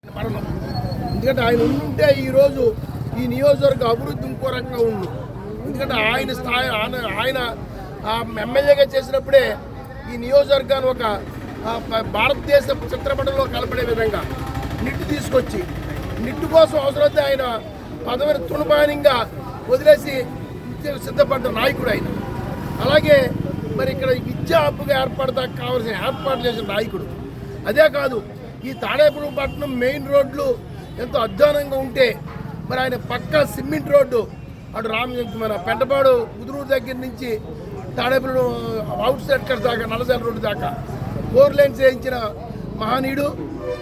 పడను. ఎందుకంటే ఆయన ఉండుంటే ఈరోజు ఈ నియోజకవర్గ అభివృద్ధి ఇంకో రకంగా ఉండు. ఎందుకంటే ఆయన స్థాయి ఆయన ఎమ్మెల్యేగా చేసినప్పుడే ఈ నియోజకవర్గాన్ని ఒక భారతదేశ చిత్రపటంలో కలపడే విధంగా నిట్టు తీసుకొచ్చి నిట్టు కోసం అవసరమైతే ఆయన పదవిని తుణపానంగా వదిలేసి సిద్ధపడ్డ నాయకుడు ఆయన. అలాగే మరి ఇక్కడ విద్యా హబ్బుగా ఏర్పడడానికి కావాల్సిన ఏర్పాటు చేసిన నాయకుడు. అదే కాదు, ఈ తాడేపల్లిపట్నం మెయిన్ రోడ్లు ఎంతో అధ్వానంగా ఉంటే మరి ఆయన పక్కా సిమెంట్ రోడ్డు అటు మన పెంటపాడు కుదురూరు దగ్గర నుంచి తాడేపల్లి అవుట్ సైడ్ దాకా నల్లజాల రోడ్డు దాకా 4 లేన్స్ వేయించిన మహనీయుడు.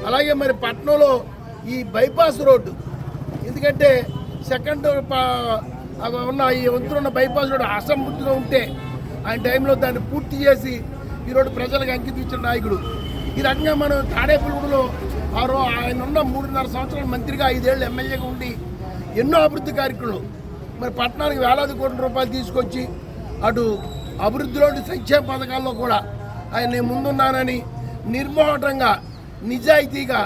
అలాగే మరి పట్నంలో ఈ బైపాస్ రోడ్డు, ఎందుకంటే సెకండ్ ఉన్న ఈ వంతున్న బైపాస్ రోడ్డు అసంపూర్తిగా ఉంటే ఆయన టైంలో దాన్ని పూర్తి చేసి ఈరోజు ప్రజలకు అంకితం ఇచ్చిన నాయకుడు. ఈ రకంగా మనం తాడేపల్లిగూడలో ఆయన ఉన్న 3.5 సంవత్సరాల మంత్రిగా 5 ఏళ్ళు ఎమ్మెల్యేగా ఉండి ఎన్నో అభివృద్ధి కార్యక్రమాలు మరి పట్టణానికి వేలాది కోట్ల రూపాయలు తీసుకొచ్చి అటు అభివృద్ధిలో సంక్షేమ పథకాల్లో కూడా ఆయన నేను ముందున్నానని నిర్మోహటంగా నిజాయితీగా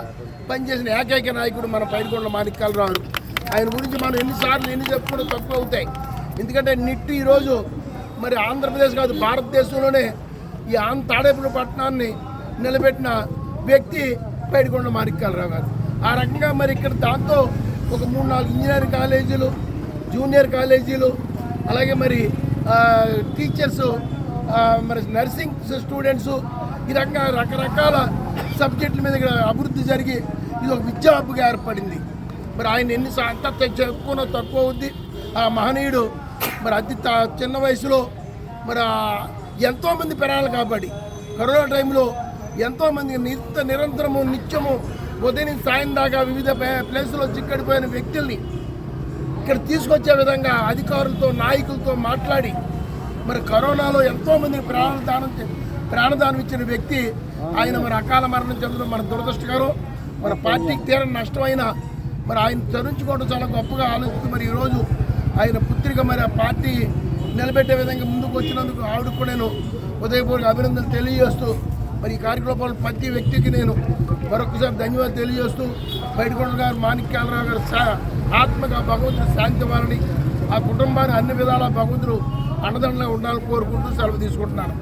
పనిచేసిన ఏకైక నాయకుడు మన పైడికొండల మాణిక్యాలరావు. ఆయన గురించి మనం ఎన్ని చెప్పుకోవడం తక్కువ అవుతాయి. ఎందుకంటే నిట్టు ఈరోజు మరి ఆంధ్రప్రదేశ్ కాదు భారతదేశంలోనే ఈ తాడేపల్లి పట్టణాన్ని నిలబెట్టిన వ్యక్తి పైడికొండల మాణిక్యాలరావు గారు. ఆ రకంగా మరి ఇక్కడ దాంతో ఒక 3-4 ఇంజనీరింగ్ కాలేజీలు, జూనియర్ కాలేజీలు, అలాగే మరి టీచర్సు, మరి నర్సింగ్ స్టూడెంట్సు, ఈ రకంగా రకరకాల సబ్జెక్టుల మీద ఇక్కడ అభివృద్ధి జరిగి ఇది ఒక విద్యా హబ్బుగా ఏర్పడింది. మరి ఆయన అంత చెప్పుకున్న తక్కువ అవుద్ది. ఆ మహనీయుడు మరి అతి చిన్న వయసులో మరి ఎంతోమంది ప్రాణాలు కాపాడి కరోనా టైంలో ఎంతోమంది నిరంతరము నిత్యము ఉదయం సాయం దాకా వివిధ ప్లేసుల్లో చిక్కడిపోయిన వ్యక్తుల్ని ఇక్కడ తీసుకొచ్చే విధంగా అధికారులతో నాయకులతో మాట్లాడి మరి కరోనాలో ఎంతోమందికి ప్రాణదానం ఇచ్చిన వ్యక్తి ఆయన. మరి అకాల మరణం చెందడం మన దురదృష్టకరం. మన పార్టీకి తీరని నష్టమైన మరి ఆయన తరుంచుకోవడం చాలా గొప్పగా ఆలోచిస్తూ మరి ఈరోజు ఆయన పుత్రిక మరి ఆ పార్టీ నిలబెట్టే విధంగా ముందుకు వచ్చినందుకు ఆవిడకు కూడా నేను ఉదయపూర్వక అభినందనలు తెలియజేస్తూ మరి ఈ కార్యక్రమంలో ప్రతి వ్యక్తికి నేను మరొకసారి ధన్యవాదాలు తెలియజేస్తూ పైడికొండల గారు మాణిక్యాలరావు గారు ఆత్మగా భగవంతుడు శాంతి ఇవ్వాలని, ఆ కుటుంబాన్ని అన్ని విధాలా భగవంతుడు అండదండగా ఉండాలని కోరుకుంటూ సెలవు తీసుకుంటున్నాను.